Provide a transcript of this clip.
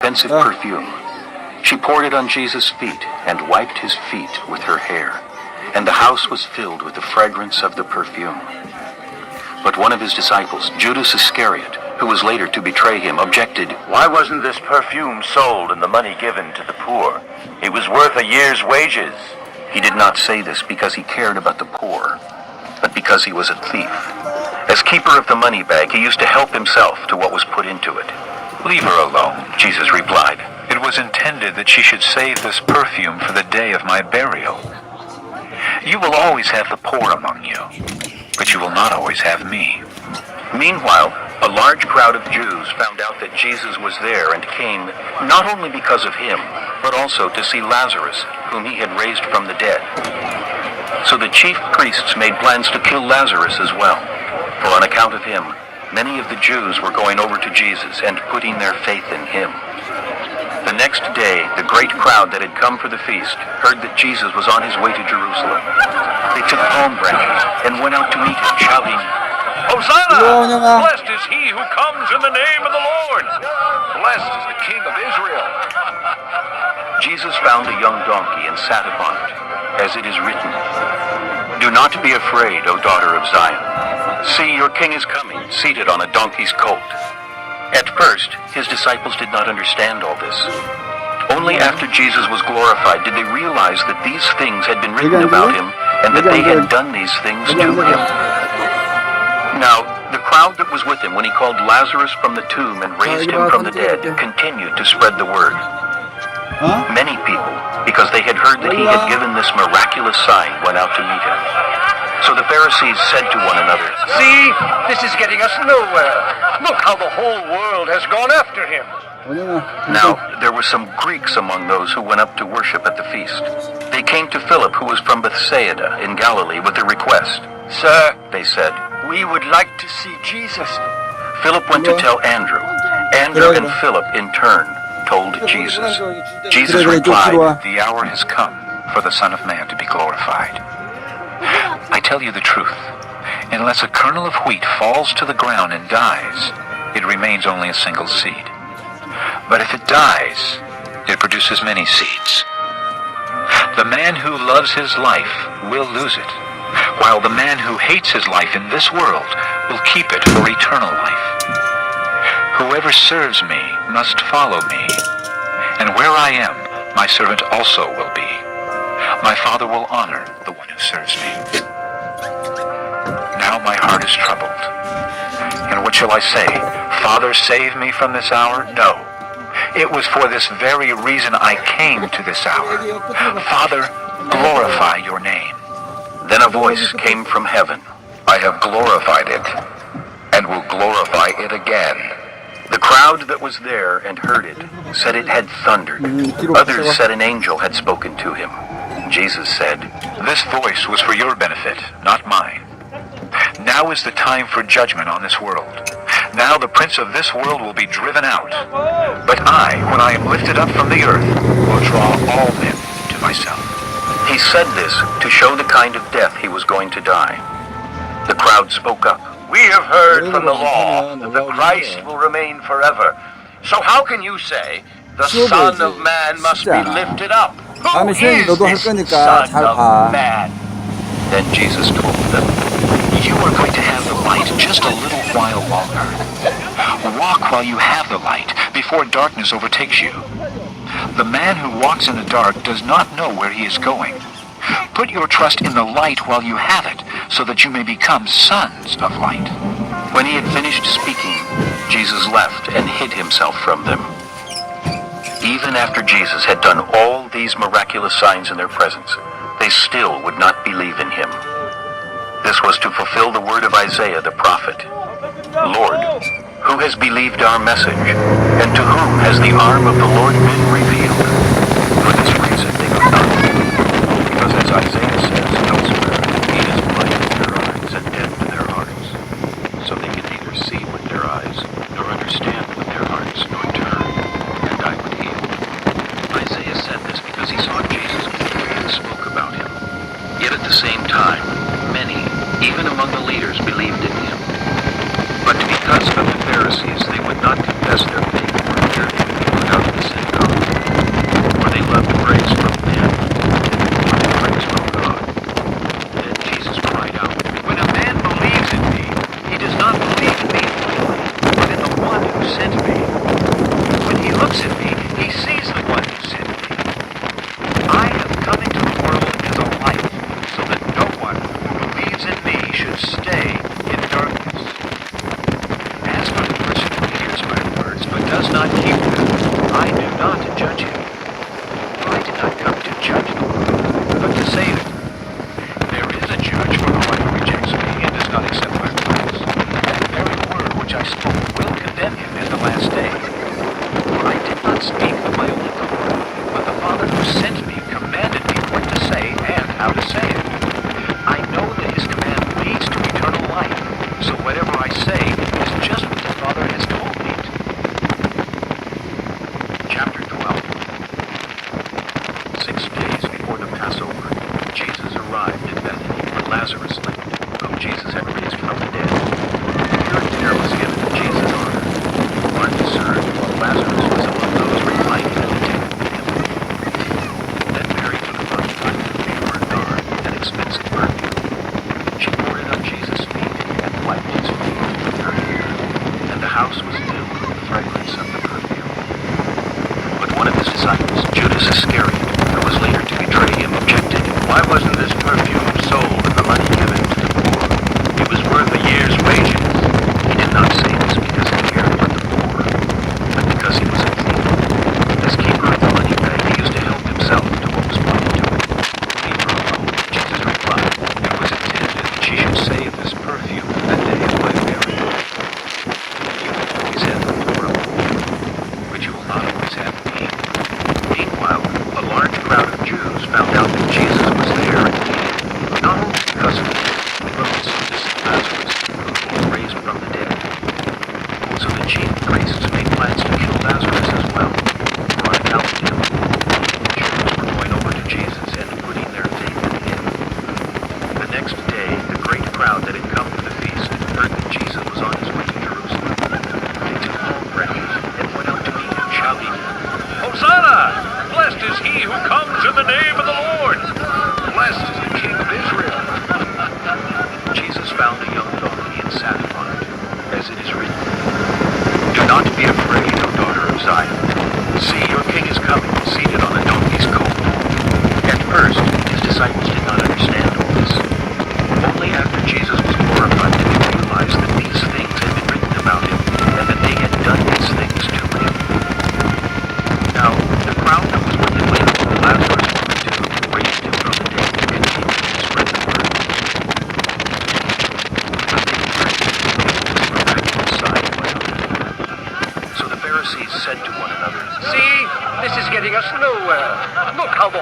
expensive perfume. She poured it on Jesus' feet and wiped his feet with her hair, and the house was filled with the fragrance of the perfume. But one of his disciples, Judas Iscariot, who was later to betray him, objected, "Why wasn't this perfume sold and the money given to the poor? It was worth a year's wages." He did not say this because he cared about the poor, but because he was a thief. As keeper of the money bag, he used to help himself to what was put into it. "Leave her alone," Jesus replied. "It was intended that she should save this perfume for the day of my burial. You will always have the poor among you, but you will not always have me." Meanwhile, a large crowd of Jews found out that Jesus was there and came not only because of him, but also to see Lazarus, whom he had raised from the dead. So the chief priests made plans to kill Lazarus as well, for on account of him, many of the Jews were going over to Jesus and putting their faith in him. The next day, the great crowd that had come for the feast heard that Jesus was on his way to Jerusalem. They took palm branches and went out to meet him, shouting, "Hosanna! Blessed is he who comes in the name of the Lord! Blessed is the King of Israel!" Jesus found a young donkey and sat upon it, as it is written, "Do not be afraid, O daughter of Zion. See, your king is coming, seated on a donkey's colt." At first, his disciples did not understand all this. Only after Jesus was glorified did they realize that these things had been written about him and that they had done these things to him. Now, the crowd that was with him when he called Lazarus from the tomb and raised him from the dead continued to spread the word. Many people, because they had heard that he had given this miraculous sign, went out to meet him. So the Pharisees said to one another, "See, this is getting us nowhere. Look how the whole world has gone after him." Now, there were some Greeks among those who went up to worship at the feast. They came to Philip, who was from Bethsaida in Galilee, with a request. "Sir," they said, "we would like to see Jesus." Philip went to tell Andrew. Andrew and Philip, in turn, told Jesus. Jesus replied, "The hour has come for the Son of Man to be glorified. I tell you the truth, unless a kernel of wheat falls to the ground and dies, it remains only a single seed. But if it dies, it produces many seeds. The man who loves his life will lose it, while the man who hates his life in this world will keep it for eternal life. Whoever serves me must follow me, and where I am, my servant also will be. My Father will honor the one who serves me. Now my heart is troubled. And what shall I say? Father, save me from this hour? No. It was for this very reason I came to this hour. Father, glorify your name." Then a voice came from heaven. "I have glorified it, and will glorify it again." The crowd that was there and heard it said it had thundered. Others said an angel had spoken to him. Jesus said, "This voice was for your benefit, not mine. Now is the time for judgment on this world. Now the prince of this world will be driven out. But I, when I am lifted up from the earth, will draw all men to myself." He said this to show the kind of death he was going to die. The crowd spoke up. "We have heard from the law that the Christ will remain forever. So how can you say the Son of Man must be lifted up? Who is this Son of Man?" Then Jesus told them, You are going to have the light just a little while longer. Walk while you have the light, before darkness overtakes you. The man who walks in the dark does not know where he is going. Put your trust in the light while you have it, so that you may become sons of light. When he had finished speaking, Jesus left and hid himself from them. Even after Jesus had done all these miraculous signs in their presence, they still would not believe in him. This was to fulfill the word of Isaiah the prophet. "Lord, who has believed our message, and to whom has the arm of the Lord been revealed?" For this reason they could not believe, because as Isaiah says elsewhere, he is blind to their eyes and deaf to their hearts. So they can neither see with their eyes, nor understand with their hearts, nor turn, and I would heal. Isaiah said this because he saw Jesus and spoke about him. Yet at the same time, many, even among the leaders, believed in him. But because of the Pharisees, they would not confess their faith or fear him, put out the believes in me, he sees the one who sent me. I have come into the world as a light, so that no one who believes in me should stay in darkness. As for the person who hears my words but does not keep them, I do not judge him. For I did not come to judge the world, but to save it. There is a judge for the one who rejects me and does not accept my words. And the very word which I spoke will condemn him at the last day. For I did not speak of my own accord, but the Father who sent me commanded me what to say and how to say it. I know that his command leads to eternal life, so whatever I say is just what the Father has told me. Chapter 12. 6 days before the Passover, Jesus arrived in Bethany, where Lazarus lived, whom Jesus had raised from the dead. Here and there was given to Jesus honor. Martha served, while Lazarus was among those reclining at the table with him. Then Mary took a bunch of pure nard, an expensive perfume. She poured it on Jesus' feet and wiped his feet with her hair, and the house was filled with the fragrance of the perfume. But one of his disciples, Judas Iscariot, who was later to betray him, objected. Why wasn't this perfume sold and the money given to the poor? It was worth a year's wages. He did not say this because he cared for the poor, but because he was a thief. As keeper of the money bag, he used to help himself to what was brought into it. Leave her alone, Jesus replied. It was intended that she should save this perfume that day of my burial. You will always have the poor among you, but you will not always have me. Meanwhile, a large crowd of Jews found out that Jesus was there and came, not only because of him, but also to see Lazarus, whom he had raised from the dead. So the chief priests made plans to kill Lazarus as well, for on account of him, the Jews were going over to Jesus and putting their faith in him. The next day, the great crowd that had come to the feast heard that Jesus was on his way to Jerusalem. They took palm branches and went out to meet him, shouting, Hosanna! Blessed is he who comes in the name of the Lord! Blessed is the King of Israel. Jesus found a young donkey and sat upon it, as it is written, Do not be afraid, O daughter of Zion. See, your king is coming, seated on a donkey's colt. At first, his disciples did not understand all this. Only after Jesus was glorified did they realize that these things had been written about him, and that they had done these things to him. Now, the crowd that was with him later to the Lazarus from the tomb raised him from the dead and continued to spread the word. But they feared to disclose this miraculous sign by others. So the Pharisees said to one another, See, this is getting us nowhere. Look how the